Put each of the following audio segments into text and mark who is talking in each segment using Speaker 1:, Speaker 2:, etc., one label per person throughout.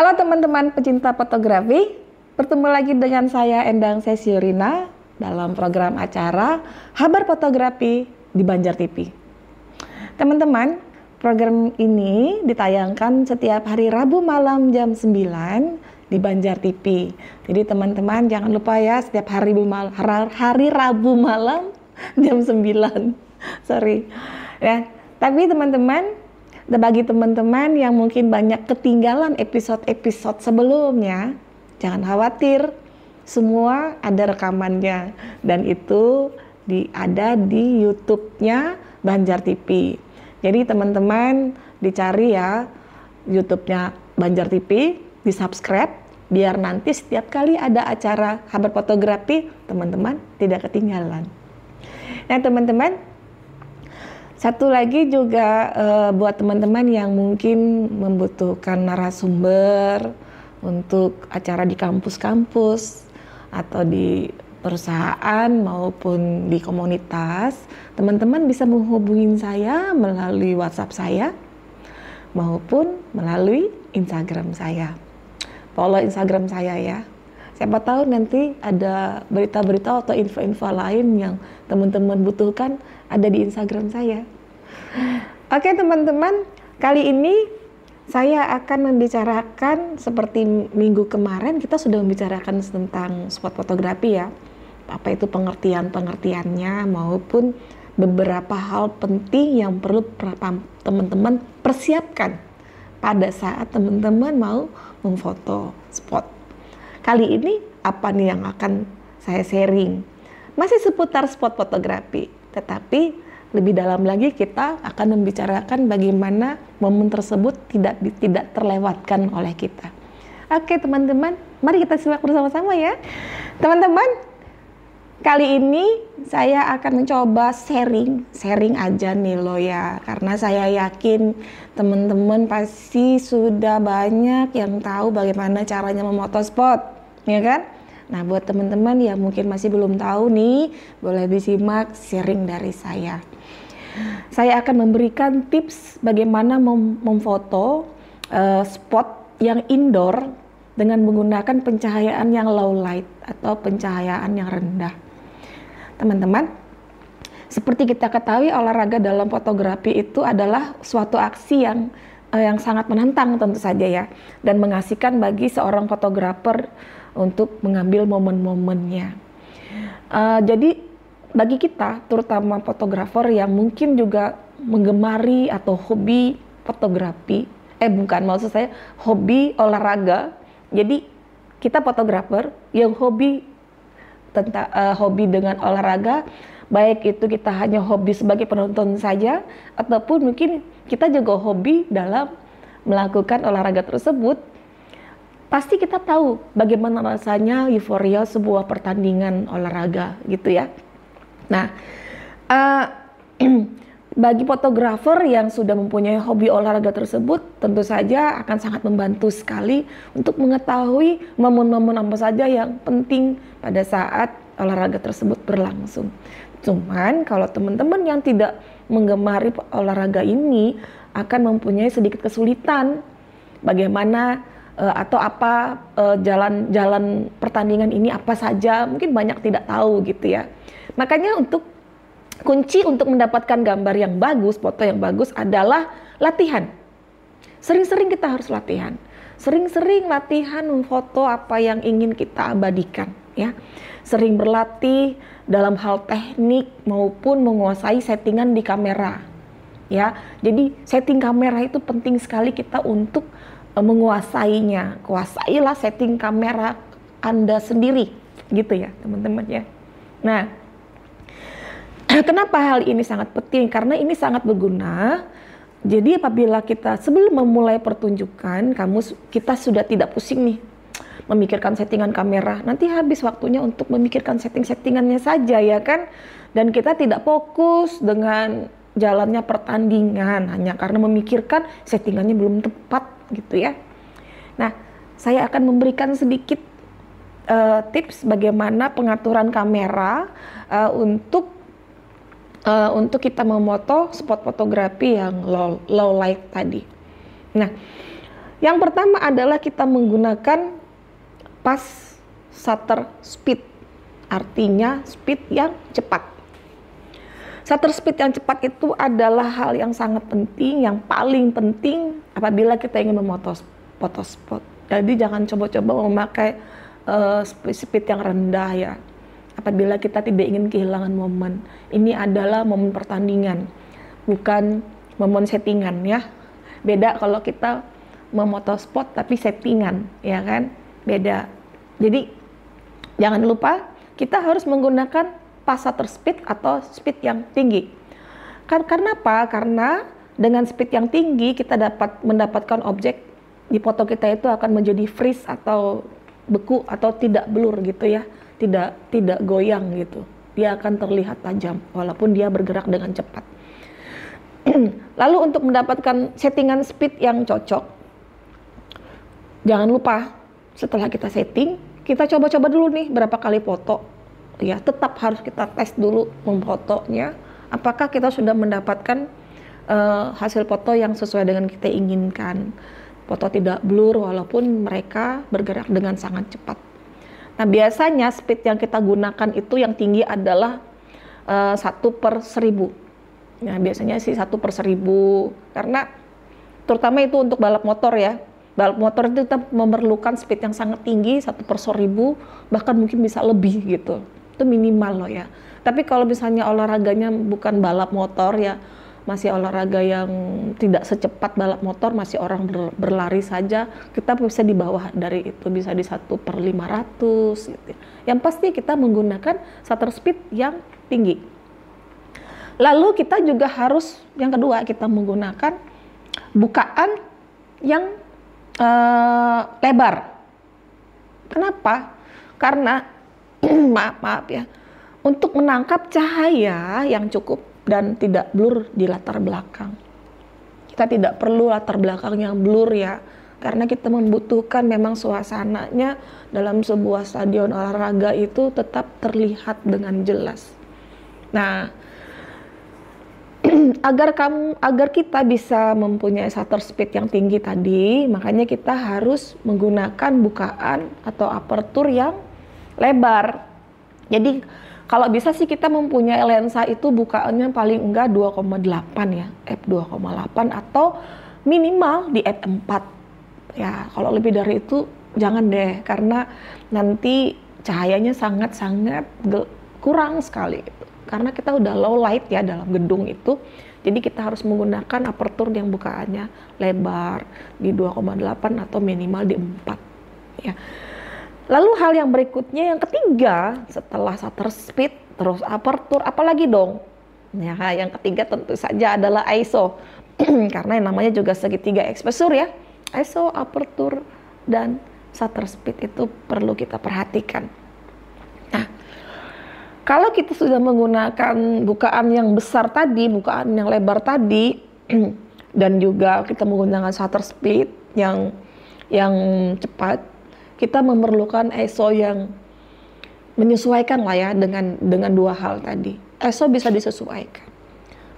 Speaker 1: Halo teman-teman pecinta fotografi, bertemu lagi dengan saya Endang Sesyurina dalam program acara Habar Fotografi di Banjar TV. Teman-teman, program ini ditayangkan setiap hari Rabu malam jam 9 di Banjar TV. Jadi teman-teman jangan lupa ya, setiap hari Rabu malam jam 9. Sorry. Ya, tapi teman-teman, bagi teman-teman yang mungkin banyak ketinggalan episode-episode sebelumnya, jangan khawatir, semua ada rekamannya dan itu ada di YouTube-nya Banjar TV. Jadi teman-teman dicari ya YouTube-nya Banjar TV, di-subscribe biar nanti setiap kali ada acara Habar Fotografi, teman-teman tidak ketinggalan. Nah teman-teman, satu lagi juga buat teman-teman yang mungkin membutuhkan narasumber untuk acara di kampus-kampus atau di perusahaan maupun di komunitas, teman-teman bisa menghubungi saya melalui WhatsApp saya maupun melalui Instagram saya. Follow Instagram saya ya. Siapa tahu nanti ada berita-berita atau info-info lain yang teman-teman butuhkan ada di Instagram saya. Oke teman-teman, kali ini saya akan membicarakan seperti minggu kemarin kita sudah membicarakan tentang spot fotografi ya. Apa itu pengertiannya maupun beberapa hal penting yang perlu teman-teman persiapkan pada saat teman-teman mau memfoto spot. Kali ini apa nih yang akan saya sharing? Masih seputar spot fotografi, tetapi lebih dalam lagi kita akan membicarakan bagaimana momen tersebut tidak terlewatkan oleh kita. Oke teman-teman, mari kita simak bersama-sama ya. Teman-teman, kali ini saya akan mencoba sharing aja nih lo ya, karena saya yakin teman-teman pasti sudah banyak yang tahu bagaimana caranya memoto spot, ya kan? Nah, buat teman-teman yang mungkin masih belum tahu nih, boleh disimak sharing dari saya. Saya akan memberikan tips bagaimana memfoto spot yang indoor dengan menggunakan pencahayaan yang low light atau pencahayaan yang rendah. Teman-teman, seperti kita ketahui, olahraga dalam fotografi itu adalah suatu aksi yang sangat menantang tentu saja ya, dan mengasihkan bagi seorang fotografer untuk mengambil momen-momennya. Jadi bagi kita, terutama fotografer yang mungkin juga menggemari atau hobi fotografi, maksud saya hobi olahraga. Jadi kita fotografer yang hobi dengan olahraga, baik itu kita hanya hobi sebagai penonton saja ataupun mungkin kita juga hobi dalam melakukan olahraga tersebut, pasti kita tahu bagaimana rasanya euforia sebuah pertandingan olahraga gitu ya. Nah, bagi fotografer yang sudah mempunyai hobi olahraga tersebut, tentu saja akan sangat membantu sekali untuk mengetahui momen-momen apa saja yang penting pada saat olahraga tersebut berlangsung. Cuman kalau teman-teman yang tidak menggemari olahraga ini akan mempunyai sedikit kesulitan bagaimana atau apa jalan pertandingan ini apa saja, mungkin banyak tidak tahu gitu ya. Makanya kunci untuk mendapatkan gambar yang bagus, foto yang bagus adalah latihan. Sering-sering kita harus latihan. Sering-sering latihan memfoto apa yang ingin kita abadikan ya. Sering berlatih dalam hal teknik maupun menguasai settingan di kamera. Ya. Jadi setting kamera itu penting sekali kita untuk menguasainya. Kuasailah setting kamera Anda sendiri gitu ya, teman-teman ya. Nah, kenapa hal ini sangat penting? Karena ini sangat berguna. Jadi apabila kita sebelum memulai pertunjukan, kita sudah tidak pusing nih memikirkan settingan kamera. Nanti habis waktunya untuk memikirkan settingannya saja ya kan. Dan kita tidak fokus dengan jalannya pertandingan hanya karena memikirkan settingannya belum tepat gitu ya. Nah, saya akan memberikan sedikit tips bagaimana pengaturan kamera untuk kita memoto spot fotografi yang low light tadi. Nah, Yang pertama adalah kita menggunakan pas shutter speed, artinya speed yang cepat. Shutter speed yang cepat itu adalah hal yang sangat penting, yang paling penting apabila kita ingin foto spot. Jadi jangan coba-coba memakai speed yang rendah ya. Apabila kita tidak ingin kehilangan momen. Ini adalah momen pertandingan, bukan momen settingan ya. Beda kalau kita memoto spot tapi settingan, ya kan? Beda. Jadi jangan lupa kita harus menggunakan pas shutter speed atau speed yang tinggi. Karena apa? Karena dengan speed yang tinggi kita dapat mendapatkan objek di foto kita itu akan menjadi freeze atau beku atau tidak blur gitu ya, tidak goyang gitu. Dia akan terlihat tajam walaupun dia bergerak dengan cepat. Lalu untuk mendapatkan settingan speed yang cocok, jangan lupa setelah kita setting, kita coba-coba dulu nih berapa kali foto. Ya, tetap harus kita tes dulu memfotonya, apakah kita sudah mendapatkan hasil foto yang sesuai dengan kita inginkan. Foto tidak blur walaupun mereka bergerak dengan sangat cepat. Nah, biasanya speed yang kita gunakan itu yang tinggi adalah 1/1000. Nah, biasanya sih 1/1000 karena terutama itu untuk balap motor ya. Balap motor itu kita memerlukan speed yang sangat tinggi, 1/1000, bahkan mungkin bisa lebih gitu. Itu minimal loh ya. Tapi kalau misalnya olahraganya bukan balap motor ya, masih olahraga yang tidak secepat balap motor, masih orang berlari saja, kita bisa di bawah dari itu, bisa di 1/500 gitu. Yang pasti kita menggunakan shutter speed yang tinggi. Lalu kita juga harus, yang kedua, kita menggunakan bukaan yang lebar. Kenapa? Karena maaf ya, untuk menangkap cahaya yang cukup dan tidak blur di latar belakang. Kita tidak perlu latar belakang yang blur ya, karena kita membutuhkan memang suasananya dalam sebuah stadion olahraga itu tetap terlihat dengan jelas. Nah, agar kita bisa mempunyai shutter speed yang tinggi tadi, makanya kita harus menggunakan bukaan atau aperture yang lebar. Jadi kalau bisa sih kita mempunyai lensa itu bukaannya paling enggak 2,8 ya, f2,8 atau minimal di f4. Ya, kalau lebih dari itu jangan deh, karena nanti cahayanya sangat-sangat kurang sekali. Karena kita udah low light ya dalam gedung itu. Jadi kita harus menggunakan aperture yang bukaannya lebar di 2,8 atau minimal di 4 ya. Lalu hal yang berikutnya, yang ketiga, setelah shutter speed, terus aperture, apalagi dong? Ya, yang ketiga tentu saja adalah ISO. Karena yang namanya juga segitiga exposure ya. ISO, aperture, dan shutter speed itu perlu kita perhatikan. Nah, kalau kita sudah menggunakan bukaan yang besar tadi, bukaan yang lebar tadi, dan juga kita menggunakan shutter speed yang cepat, kita memerlukan ISO yang menyesuaikan lah ya dengan dua hal tadi. ISO bisa disesuaikan.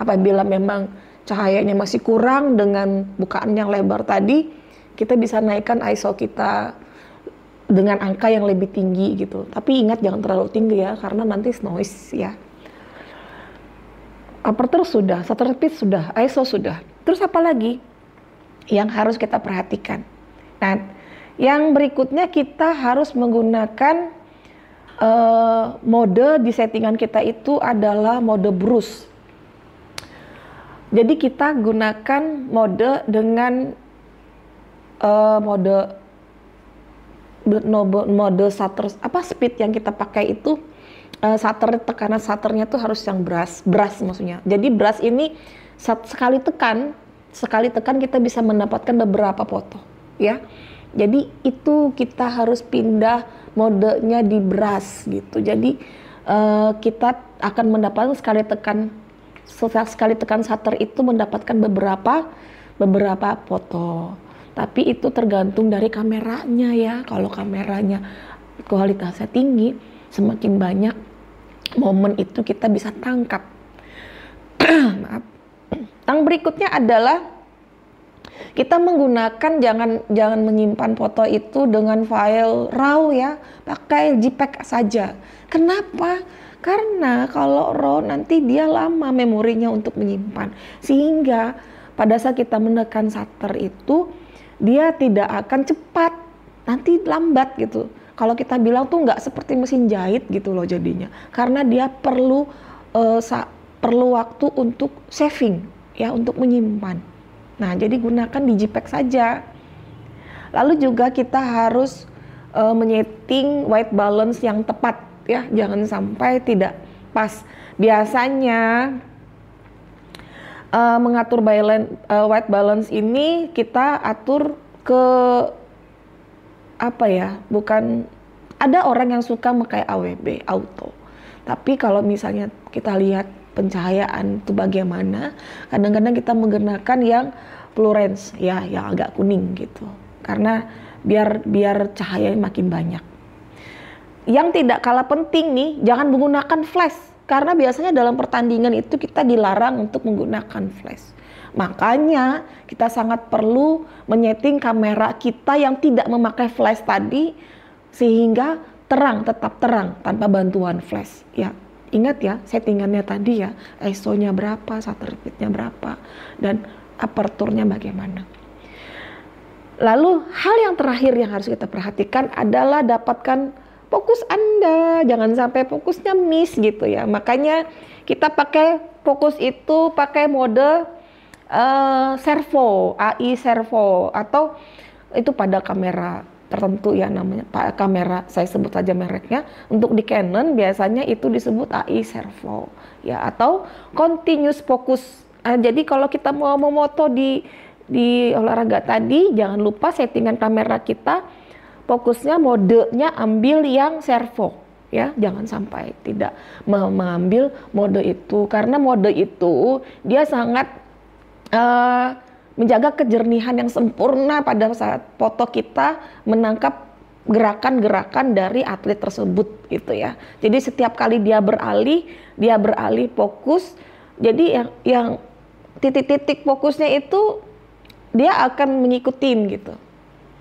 Speaker 1: Apabila memang cahayanya masih kurang dengan bukaan yang lebar tadi, kita bisa naikkan ISO kita dengan angka yang lebih tinggi gitu. Tapi ingat jangan terlalu tinggi ya, karena nanti noise ya. Aperture sudah, shutter speed sudah, ISO sudah. Terus apa lagi yang harus kita perhatikan? Nah, yang berikutnya kita harus menggunakan mode di settingan kita itu adalah mode brush. Jadi kita gunakan mode dengan mode shutter speed yang kita pakai itu tekanan shutternya tuh harus yang brush maksudnya. Jadi brush ini sekali tekan kita bisa mendapatkan beberapa foto ya. Jadi itu kita harus pindah modenya di brush gitu. Jadi kita akan mendapatkan sekali tekan shutter itu mendapatkan beberapa foto. Tapi itu tergantung dari kameranya ya. Kalau kameranya kualitasnya tinggi, semakin banyak momen itu kita bisa tangkap. Maaf. Yang berikutnya adalah Kita menggunakan jangan menyimpan foto itu dengan file RAW ya, pakai JPEG saja. Kenapa? Karena kalau RAW nanti dia lama memorinya untuk menyimpan, sehingga pada saat kita menekan shutter itu dia tidak akan cepat, nanti lambat gitu. Kalau kita bilang tuh nggak seperti mesin jahit gitu loh jadinya, karena dia perlu waktu untuk saving ya, untuk menyimpan. Nah, jadi gunakan di JPEG saja. Lalu juga kita harus menyeting white balance yang tepat ya, jangan sampai tidak pas. Biasanya mengatur white balance ini kita atur ke apa ya? Bukan, ada orang yang suka pakai AWB auto. Tapi kalau misalnya kita lihat pencahayaan itu bagaimana, kadang-kadang kita menggunakan yang fluorescence ya, yang agak kuning gitu, karena biar cahayanya makin banyak. Yang tidak kalah penting nih, jangan menggunakan flash, karena biasanya dalam pertandingan itu kita dilarang untuk menggunakan flash. Makanya kita sangat perlu menyeting kamera kita yang tidak memakai flash tadi, sehingga tetap terang tanpa bantuan flash ya. Ingat ya, settingannya tadi ya, ISO-nya berapa, shutter speed-nya berapa, dan aperturnya bagaimana. Lalu hal yang terakhir yang harus kita perhatikan adalah dapatkan fokus Anda, jangan sampai fokusnya miss gitu ya. Makanya kita pakai fokus itu pakai mode servo, AI servo, atau itu pada kamera tertentu ya, namanya kamera, saya sebut saja mereknya. Untuk di Canon biasanya itu disebut AI servo ya, atau continuous focus. Jadi kalau kita mau memoto di olahraga tadi, jangan lupa settingan kamera kita fokusnya, modenya ambil yang servo ya, jangan sampai tidak mengambil mode itu, karena mode itu dia sangat menjaga kejernihan yang sempurna pada saat foto kita menangkap gerakan-gerakan dari atlet tersebut gitu ya. Jadi setiap kali dia beralih fokus, jadi yang titik-titik fokusnya itu dia akan mengikutin gitu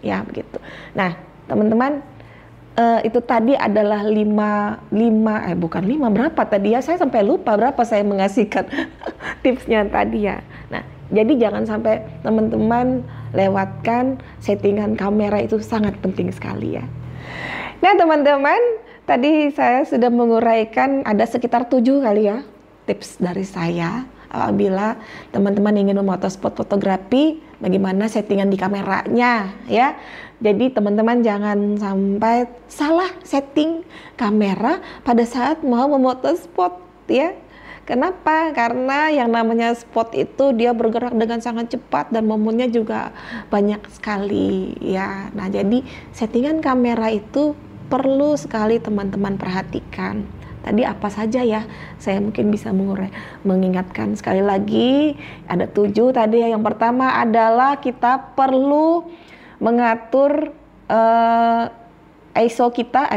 Speaker 1: ya, begitu. Nah teman-teman, itu tadi adalah bukan 5 berapa tadi ya, saya sampai lupa berapa saya mengasihkan tipsnya tadi ya. Nah, jadi jangan sampai teman-teman lewatkan settingan kamera, itu sangat penting sekali ya. Nah teman-teman, tadi saya sudah menguraikan ada sekitar 7 kali ya tips dari saya apabila teman-teman ingin memoto spot fotografi, bagaimana settingan di kameranya ya. Jadi teman-teman jangan sampai salah setting kamera pada saat mau memoto spot ya. Kenapa? Karena yang namanya spot itu dia bergerak dengan sangat cepat dan momennya juga banyak sekali ya. Nah, jadi settingan kamera itu perlu sekali teman-teman perhatikan. Tadi apa saja ya? Saya mungkin bisa mengingatkan sekali lagi, ada 7 tadi ya. Yang pertama adalah kita perlu mengatur ISO kita,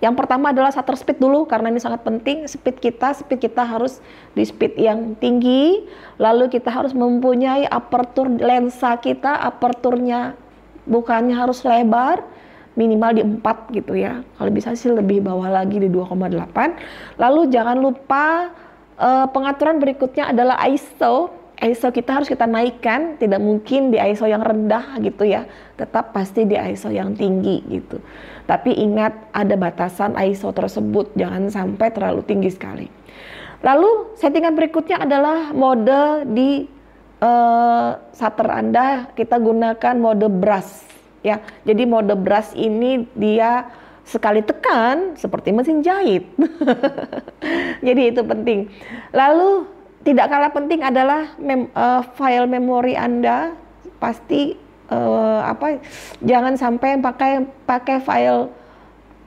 Speaker 1: yang pertama adalah shutter speed dulu, karena ini sangat penting. Speed kita harus di speed yang tinggi. Lalu kita harus mempunyai apertur lensa kita, aperturnya bukannya harus lebar, minimal di 4 gitu ya. Kalau bisa sih lebih bawah lagi di 2,8. Lalu jangan lupa pengaturan berikutnya adalah ISO. ISO kita harus kita naikkan, tidak mungkin di ISO yang rendah gitu ya, tetap pasti di ISO yang tinggi gitu. Tapi ingat ada batasan ISO tersebut, jangan sampai terlalu tinggi sekali. Lalu settingan berikutnya adalah mode di shutter Anda, kita gunakan mode brush ya. Jadi mode brush ini dia sekali tekan seperti mesin jahit. Jadi itu penting. Lalu tidak kalah penting adalah file memori Anda, pasti jangan sampai pakai file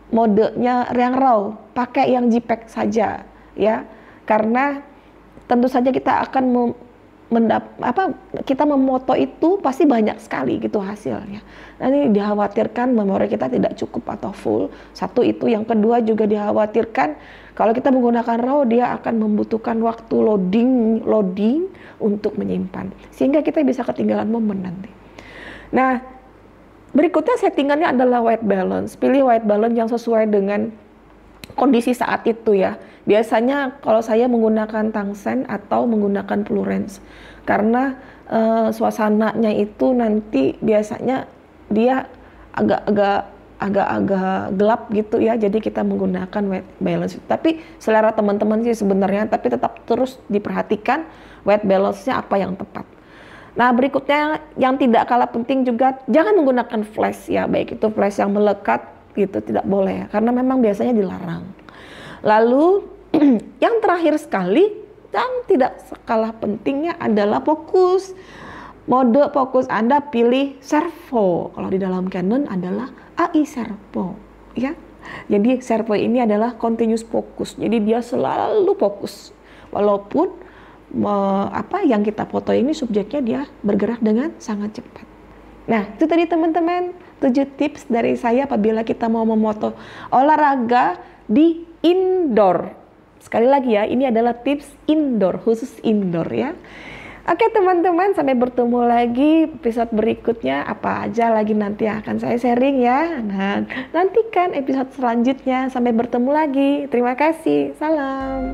Speaker 1: modenya yang RAW, pakai yang JPEG saja ya, karena tentu saja kita akan kita memoto itu pasti banyak sekali gitu hasilnya. Nanti dikhawatirkan memori kita tidak cukup atau full. Satu itu, yang kedua juga dikhawatirkan kalau kita menggunakan RAW dia akan membutuhkan waktu loading untuk menyimpan, sehingga kita bisa ketinggalan momen nanti. Nah, berikutnya settingannya adalah white balance. Pilih white balance yang sesuai dengan kondisi saat itu ya. Biasanya kalau saya menggunakan tungsten atau menggunakan fluorescence, karena suasananya itu nanti biasanya dia agak-agak gelap gitu ya, jadi kita menggunakan white balance. Tapi selera teman-teman sih sebenarnya, tapi tetap terus diperhatikan white balance-nya apa yang tepat. Nah, berikutnya yang tidak kalah penting juga, jangan menggunakan flash ya, baik itu flash yang melekat gitu, tidak boleh ya, karena memang biasanya dilarang. Lalu yang terakhir sekali, yang tidak kalah pentingnya adalah fokus. Mode fokus Anda pilih servo. Kalau di dalam Canon adalah AI servo, ya. Jadi servo ini adalah continuous focus. Jadi dia selalu fokus. Walaupun yang kita foto ini subjeknya dia bergerak dengan sangat cepat. Nah, itu tadi teman-teman 7 tips dari saya apabila kita mau memoto olahraga di indoor. Sekali lagi ya, ini adalah tips indoor, khusus indoor ya. Oke teman-teman, sampai bertemu lagi episode berikutnya, apa aja lagi nanti akan saya sharing ya. Nah, nantikan episode selanjutnya, sampai bertemu lagi. Terima kasih, salam.